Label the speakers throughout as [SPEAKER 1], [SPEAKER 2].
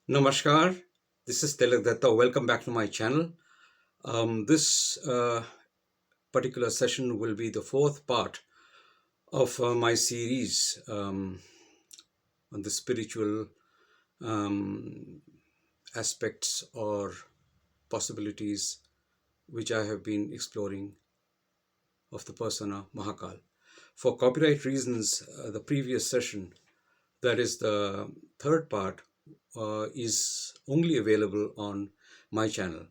[SPEAKER 1] Namaskar, this is Tilak Datta. Welcome back to my channel. This particular session will be the fourth part of my series on the spiritual aspects or possibilities which I have been exploring of the persona Mahakaal. For copyright reasons, the previous session, that is the third part, is only available on my channel.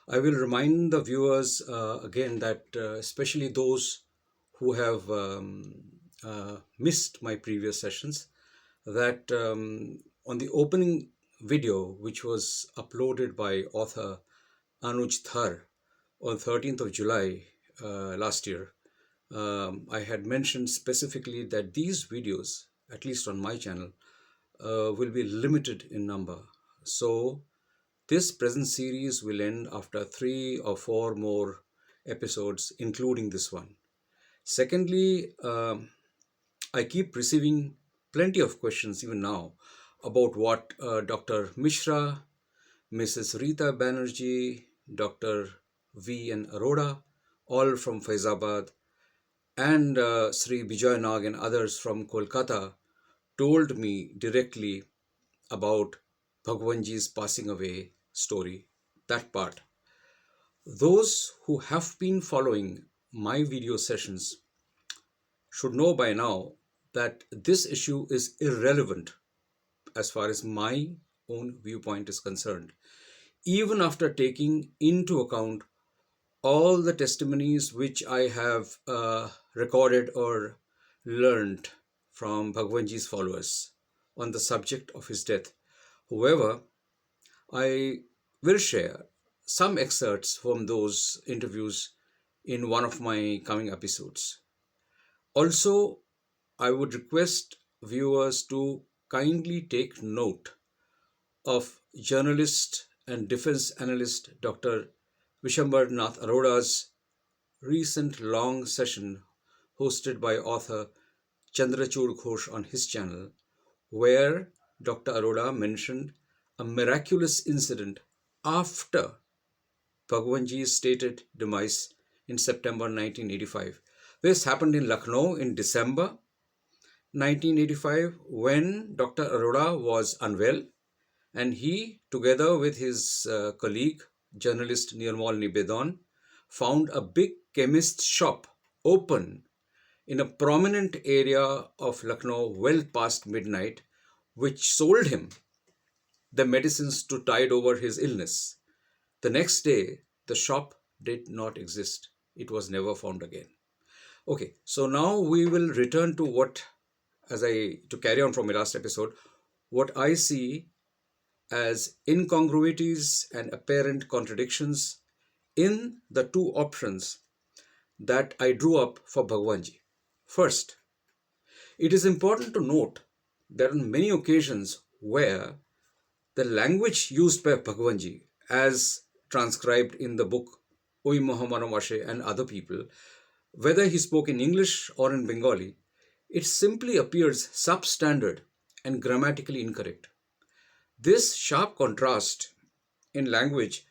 [SPEAKER 1] I will remind the viewers again that especially those who have missed my previous sessions, that on the opening video, which was uploaded by author Anuj Thar on 13th of July last year, I had mentioned specifically that these videos, at least on my channel, will be limited in number. So this present series will end after 3 or 4 more episodes, including this one. Secondly, I keep receiving plenty of questions even now about what Dr. Mishra, Mrs. Rita Banerjee, Dr. V.N. Arora, all from Faizabad, and Sri Bijoy Nag and others from Kolkata told me directly about Bhagwanji's passing away story, that part. Those who have been following my video sessions should know by now that this issue is irrelevant as far as my own viewpoint is concerned, even after taking into account all the testimonies which I have recorded or learned from Bhagwanji's followers on the subject of his death. However, I will share some excerpts from those interviews in one of my coming episodes. Also, I would request viewers to kindly take note of journalist and defense analyst Dr. Vishambar Nath Arora's recent long session hosted by author Chandrachud Ghosh on his channel, where Dr. Arora mentioned a miraculous incident after Bhagwanji's stated demise in September 1985. This happened in Lucknow in December 1985 when Dr. Arora was unwell, and he, together with his colleague, journalist Nirmal Nibedan, found a big chemist shop open in a prominent area of Lucknow well past midnight, which sold him the medicines to tide over his illness. The next day, the shop did not exist. It was never found again. Okay, so now we will return to to carry on from my last episode, what I see as incongruities and apparent contradictions in the two options that I drew up for Bhagwanji. First, it is important to note that on many occasions where the language used by Bhagwanji, as transcribed in the book Oi Mohammadam Ashe and other people, whether he spoke in English or in Bengali, it simply appears substandard and grammatically incorrect. This sharp contrast in language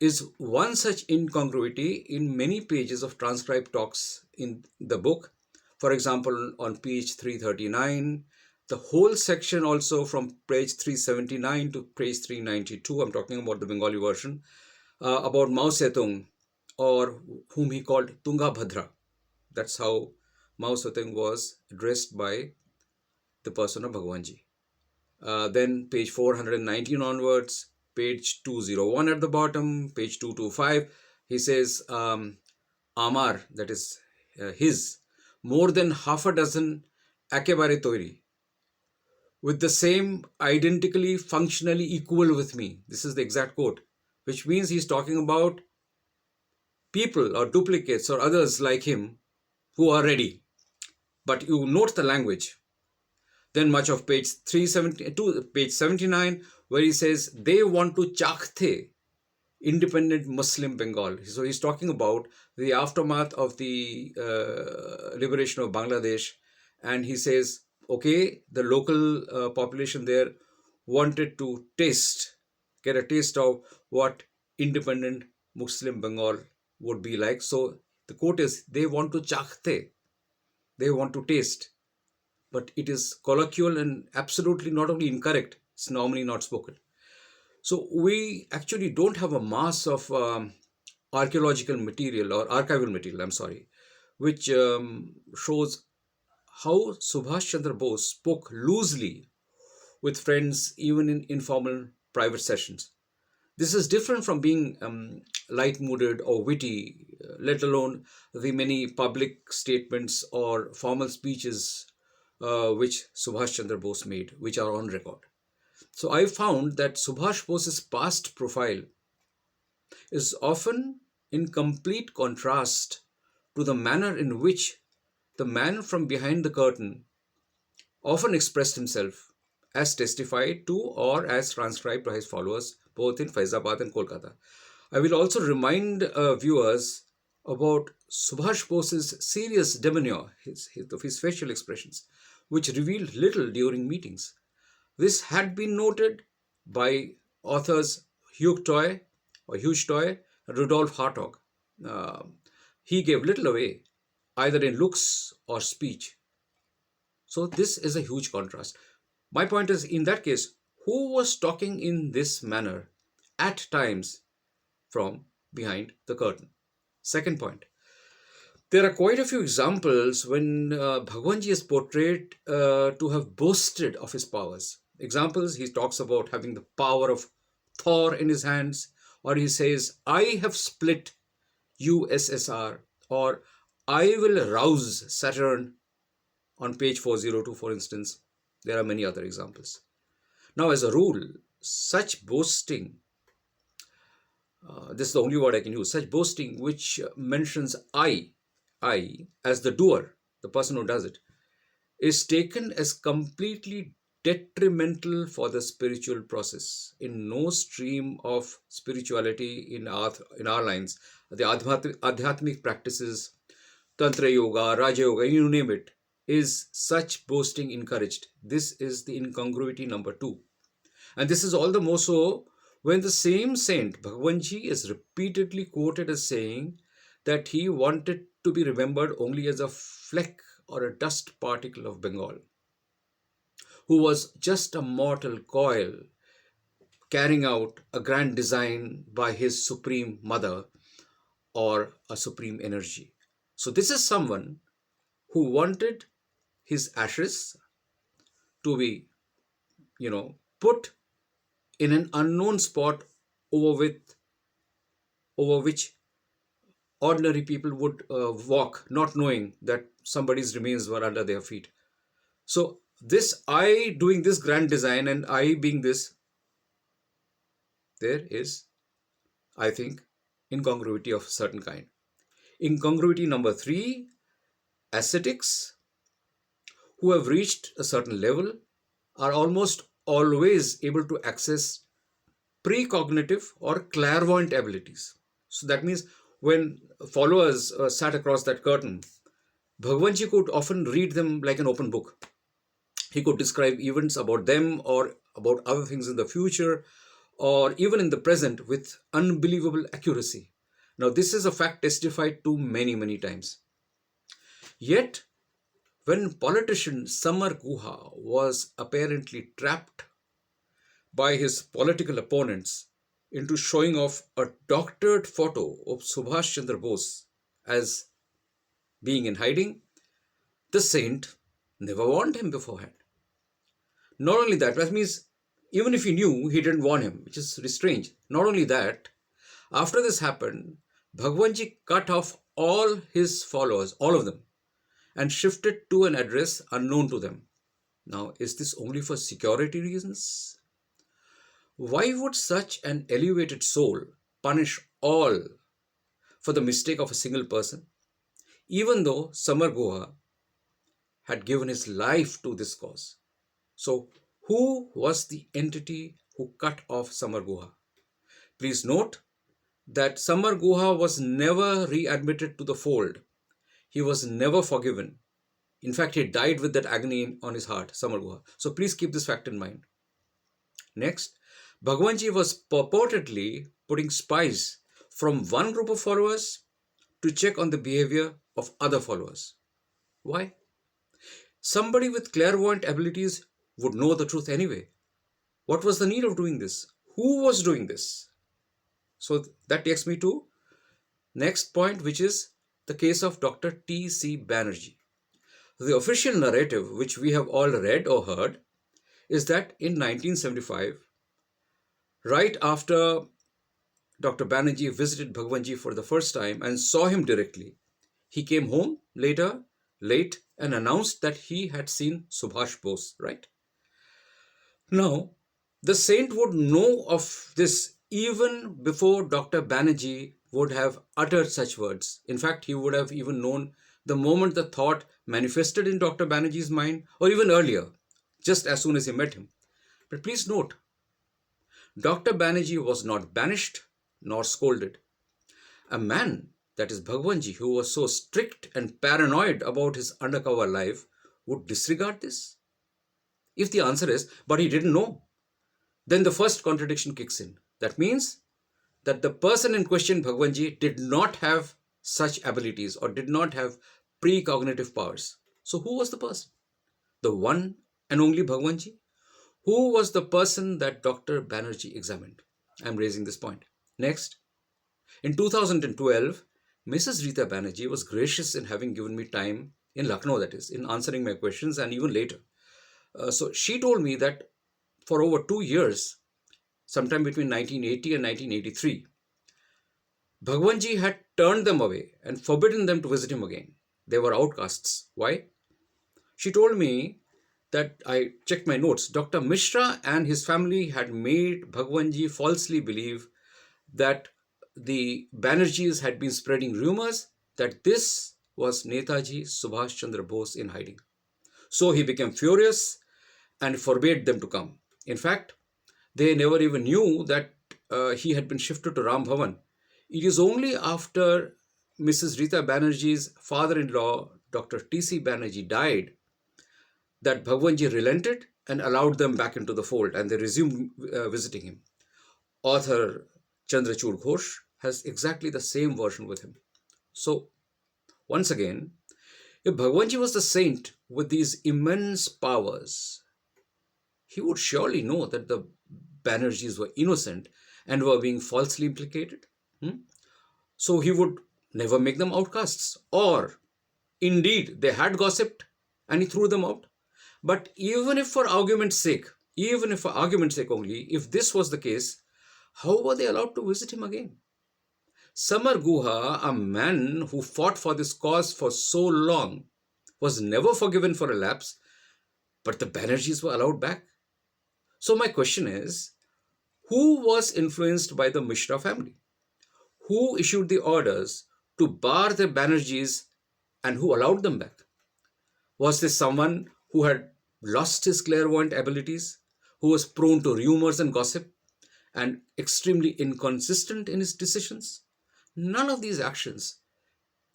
[SPEAKER 1] is one such incongruity in many pages of transcribed talks in the book. For example, on page 339, the whole section also from page 379 to page 392, I'm talking about the Bengali version, about Mao Zedong, or whom he called Tungabhadra. That's how Mao Zedong was addressed by the person of Bhagwanji. Then page 419 onwards, page 201 at the bottom, page 225, he says, Amar, that is his, more than half a dozen akebare toiri, with the same identically functionally equal with me. This is the exact quote, which means he's talking about people or duplicates or others like him who are ready. But you note the language. Then much of page 372, page 79, where he says they want to chakthe independent Muslim Bengal. So he's talking about the aftermath of the liberation of Bangladesh, and he says Okay, the local population there wanted to get a taste of what independent Muslim Bengal would be like. So the quote is, they want to chakhte, they want to taste. But it is colloquial and absolutely not only incorrect, it's normally not spoken. So we actually don't have a mass of archaeological material or archival material, I'm sorry, which shows how Subhash Chandra Bose spoke loosely with friends, even in informal private sessions. This is different from being light-mooded or witty, let alone the many public statements or formal speeches which Subhash Chandra Bose made, which are on record. So I found that Subhash Bose's past profile is often in complete contrast to the manner in which the man from behind the curtain often expressed himself, as testified to or as transcribed by his followers both in Faizabad and Kolkata. I will also remind viewers about Subhash Bose's serious demeanor, his facial expressions, which revealed little during meetings. This had been noted by authors Hugh Toy and Rudolf Hartog. Uh, he gave little away, either in looks or speech. So this is a huge contrast. My point is, in that case, who was talking in this manner at times from behind the curtain? Second point, there are quite a few examples when Bhagwanji is portrayed to have boasted of his powers. Examples, he talks about having the power of Thor in his hands, or he says, I have split USSR, or I will rouse Saturn on page 402, for instance. There are many other examples. Now, as a rule, such boasting, this is the only word I can use, such boasting which mentions I as the doer, the person who does it, is taken as completely detrimental for the spiritual process. In no stream of spirituality in our lines, the adhyatmic practices, Tantra Yoga, Raja Yoga, you name it, is such boasting encouraged. This is the incongruity number 2. And this is all the more so when the same saint, Bhagwanji, is repeatedly quoted as saying that he wanted to be remembered only as a fleck or a dust particle of Bengal, who was just a mortal coil carrying out a grand design by his supreme mother or a supreme energy. So this is someone who wanted his ashes to be, put in an unknown spot over which ordinary people would walk, not knowing that somebody's remains were under their feet. So this I doing this grand design and I being this, there is, I think, incongruity of a certain kind. Incongruity number 3, ascetics who have reached a certain level are almost always able to access precognitive or clairvoyant abilities. So that means when followers sat across that curtain, Bhagwanji could often read them like an open book. He could describe events about them or about other things in the future or even in the present with unbelievable accuracy. Now, this is a fact testified to many, many times. Yet, when politician Samar Guha was apparently trapped by his political opponents into showing off a doctored photo of Subhash Chandra Bose as being in hiding, the saint never warned him beforehand. Not only that means even if he knew, he didn't warn him, which is strange. Not only that, after this happened, Bhagwanji cut off all his followers, all of them, and shifted to an address unknown to them. Now, is this only for security reasons? Why would such an elevated soul punish all for the mistake of a single person, even though Samar Guha had given his life to this cause? So, who was the entity who cut off Samar Guha? Please note that Samar Guha was never readmitted to the fold. He was never forgiven. In fact, he died with that agony on his heart, Samar Guha. So please keep this fact in mind. Next, Bhagwanji was purportedly putting spies from one group of followers to check on the behavior of other followers. Why? Somebody with clairvoyant abilities would know the truth anyway. What was the need of doing this? Who was doing this? So that takes me to next point, which is the case of Dr. T.C. Banerjee. The official narrative, which we have all read or heard, is that in 1975, right after Dr. Banerjee visited Bhagwanji for the first time and saw him directly, he came home late, and announced that he had seen Subhas Bose, right? Now, the saint would know of this even before Dr. Banerjee would have uttered such words. In fact, he would have even known the moment the thought manifested in Dr. Banerjee's mind, or even earlier, just as soon as he met him. But please note, Dr. Banerjee was not banished nor scolded. A man, that is Bhagwanji, who was so strict and paranoid about his undercover life, would disregard this? If the answer is, but he didn't know, then the first contradiction kicks in. That means that the person in question, Bhagwanji, did not have such abilities or did not have precognitive powers. So who was the person? The one and only Bhagwanji? Who was the person that Dr. Banerjee examined? I'm raising this point. Next, in 2012, Mrs. Rita Banerjee was gracious in having given me time in Lucknow, that is, in answering my questions and even later. So she told me that for over 2 years, sometime between 1980 and 1983, Bhagwanji had turned them away and forbidden them to visit him again. They were outcasts. Why? She told me that, I checked my notes, Dr. Mishra and his family had made Bhagwanji falsely believe that the Banerjees had been spreading rumors that this was Netaji Subhas Chandra Bose in hiding. So he became furious and forbade them to come. In fact, they never even knew that he had been shifted to Ram Bhavan. It is only after Mrs. Rita Banerjee's father-in-law, Dr. T.C. Banerjee, died that Bhagwanji relented and allowed them back into the fold, and they resumed visiting him. Author Chandrachud Ghosh has exactly the same version with him. So, once again, if Bhagwanji was the saint with these immense powers, he would surely know that the Banerjees were innocent and were being falsely implicated. So he would never make them outcasts. Or, indeed, they had gossiped and he threw them out. But even if for argument's sake only, if this was the case, how were they allowed to visit him again? Samar Guha, a man who fought for this cause for so long, was never forgiven for a lapse, but the Banerjees were allowed back. So my question is, who was influenced by the Mishra family? Who issued the orders to bar the Banerjees and who allowed them back? Was this someone who had lost his clairvoyant abilities, who was prone to rumors and gossip, and extremely inconsistent in his decisions? None of these actions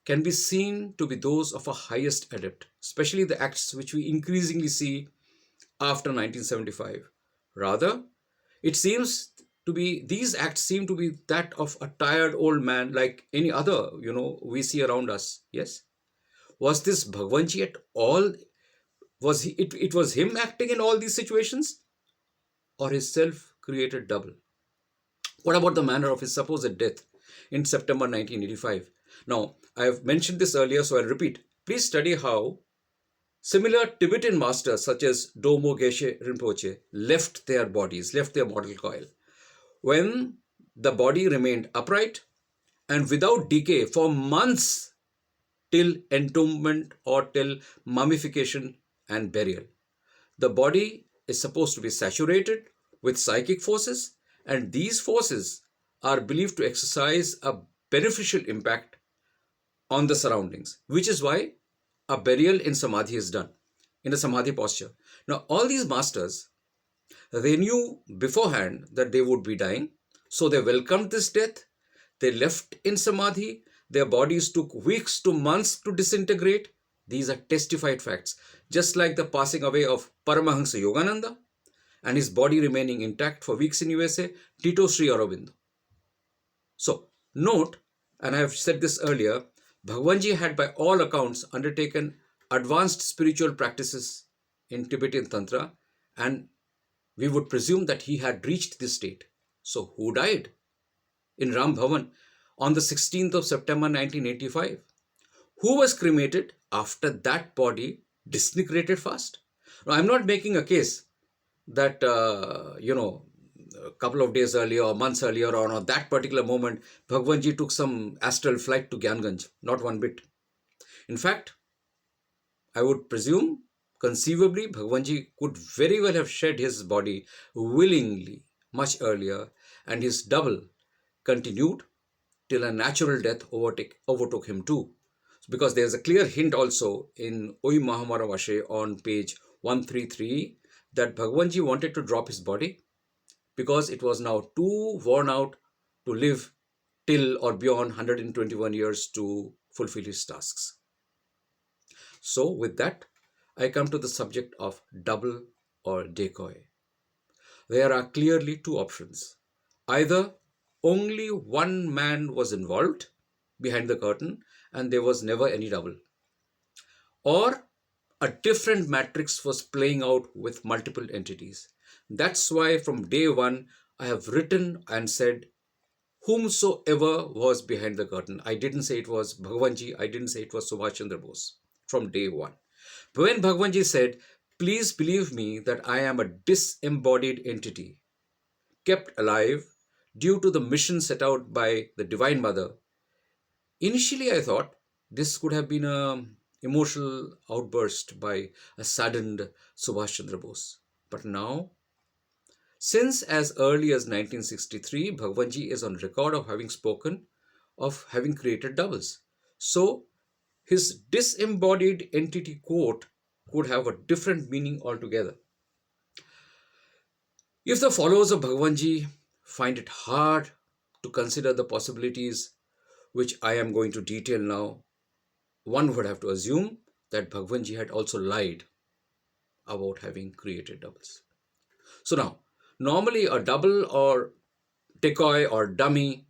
[SPEAKER 1] can be seen to be those of a highest adept, especially the acts which we increasingly see after 1975. Rather, it seems to be, these acts seem to be that of a tired old man like any other, we see around us. Yes? Was this Bhagwanji at all? Was it was him acting in all these situations? Or his self-created double? What about the manner of his supposed death in September 1985? Now, I have mentioned this earlier, so I'll repeat. Please study how similar Tibetan masters such as Domo Geshe Rinpoche left their bodies, left their mortal coil, when the body remained upright and without decay for months till entombment or till mummification and burial. The body is supposed to be saturated with psychic forces, and these forces are believed to exercise a beneficial impact on the surroundings, which is why a burial in samadhi is done, in a samadhi posture. Now, all these masters, they knew beforehand that they would be dying, so they welcomed this death. They left in samadhi. Their bodies took weeks to months to disintegrate. These are testified facts, just like the passing away of Paramahansa Yogananda and his body remaining intact for weeks in USA, Tito Sri Aurobindo. So, note, and I have said this earlier, Bhagwanji had by all accounts undertaken advanced spiritual practices in Tibetan Tantra, and we would presume that he had reached this state. So, who died in Ram Bhavan on the 16th of September 1985? Who was cremated after that body disintegrated fast? Now, I'm not making a case that, a couple of days earlier or months earlier or on that particular moment, Bhagwanji took some astral flight to Gyanganj. Not one bit. In fact, I would presume, conceivably, Bhagwanji could very well have shed his body willingly much earlier, and his double continued till a natural death overtook him too. Because there's a clear hint also in Oi Mahamara Vashe on page 133 that Bhagwanji wanted to drop his body because it was now too worn out to live till or beyond 121 years to fulfill his tasks. So with that, I come to the subject of double or decoy. There are clearly two options. Either only one man was involved behind the curtain and there was never any double, or a different matrix was playing out with multiple entities. That's why from day one, I have written and said, whomsoever was behind the curtain. I didn't say it was Bhagwanji, I didn't say it was Subhas Chandra Bose from day one. But when Bhagwanji said, please believe me that I am a disembodied entity, kept alive due to the mission set out by the Divine Mother, initially I thought this could have been an emotional outburst by a saddened Subhas Chandra Bose. But now, since as early as 1963, Bhagwanji is on record of having spoken of having created doubles. So, his disembodied entity quote could have a different meaning altogether. If the followers of Bhagwanji find it hard to consider the possibilities which I am going to detail now, one would have to assume that Bhagwanji had also lied about having created doubles. So now, normally a double or decoy or dummy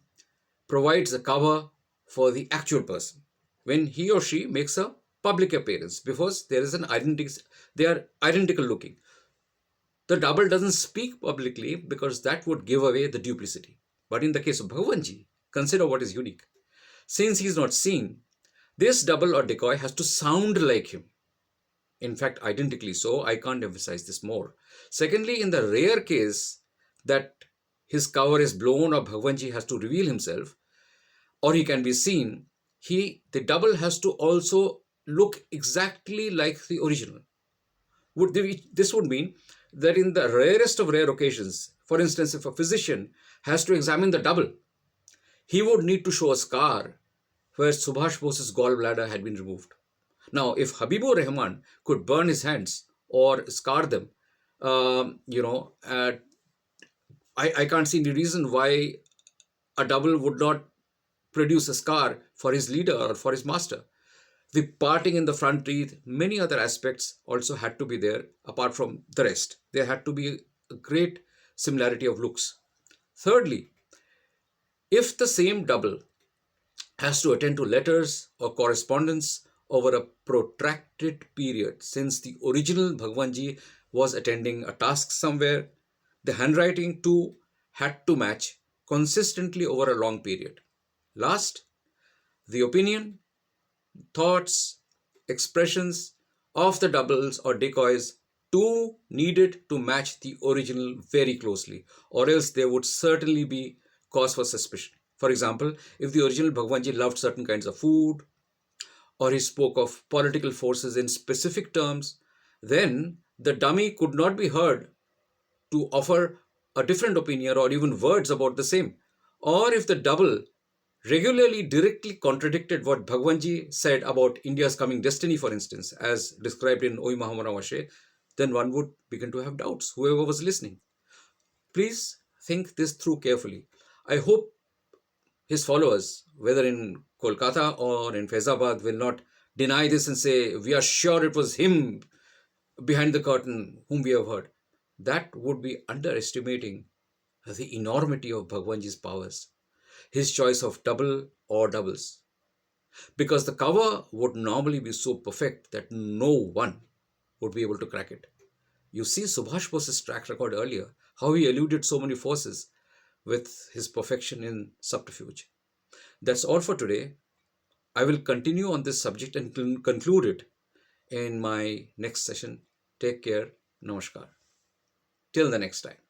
[SPEAKER 1] provides a cover for the actual person when he or she makes a public appearance, because there is they are identical looking. The double doesn't speak publicly because that would give away the duplicity. But in the case of Bhagwanji, consider what is unique. Since he is not seen, this double or decoy has to sound like him. In fact, identically so. I can't emphasize this more. Secondly, in the rare case that his cover is blown or Bhagwanji has to reveal himself, or he can be seen, the double has to also look exactly like the original. This would mean that in the rarest of rare occasions, for instance, if a physician has to examine the double, he would need to show a scar where Subhash Bose's gallbladder had been removed. Now, if Habibur Rahman could burn his hands or scar them, I can't see any reason why a double would not produce a scar for his leader or for his master. The parting in the front teeth, many other aspects also had to be there apart from the rest. There had to be a great similarity of looks. Thirdly, if the same double has to attend to letters or correspondence over a protracted period, since the original Bhagwanji was attending a task somewhere, the handwriting too had to match consistently over a long period. Last, the opinion, thoughts, expressions of the doubles or decoys too needed to match the original very closely, or else there would certainly be cause for suspicion. For example, if the original Bhagwanji loved certain kinds of food, or he spoke of political forces in specific terms, then the dummy could not be heard to offer a different opinion or even words about the same. Or if the double regularly directly contradicted what Bhagwanji said about India's coming destiny, for instance, as described in Oi Mahamara Vashe, then one would begin to have doubts, whoever was listening. Please think this through carefully. I hope his followers, whether in Kolkata or in Faizabad, will not deny this and say, we are sure it was him behind the curtain whom we have heard, that would be underestimating the enormity of Bhagwanji's powers, his choice of double or doubles. Because the cover would normally be so perfect that no one would be able to crack it. You see Subhash Bose's track record earlier, how he eluded so many forces with his perfection in subterfuge. That's all for today. I will continue on this subject and conclude it in my next session. Take care. Namaskar. Till the next time.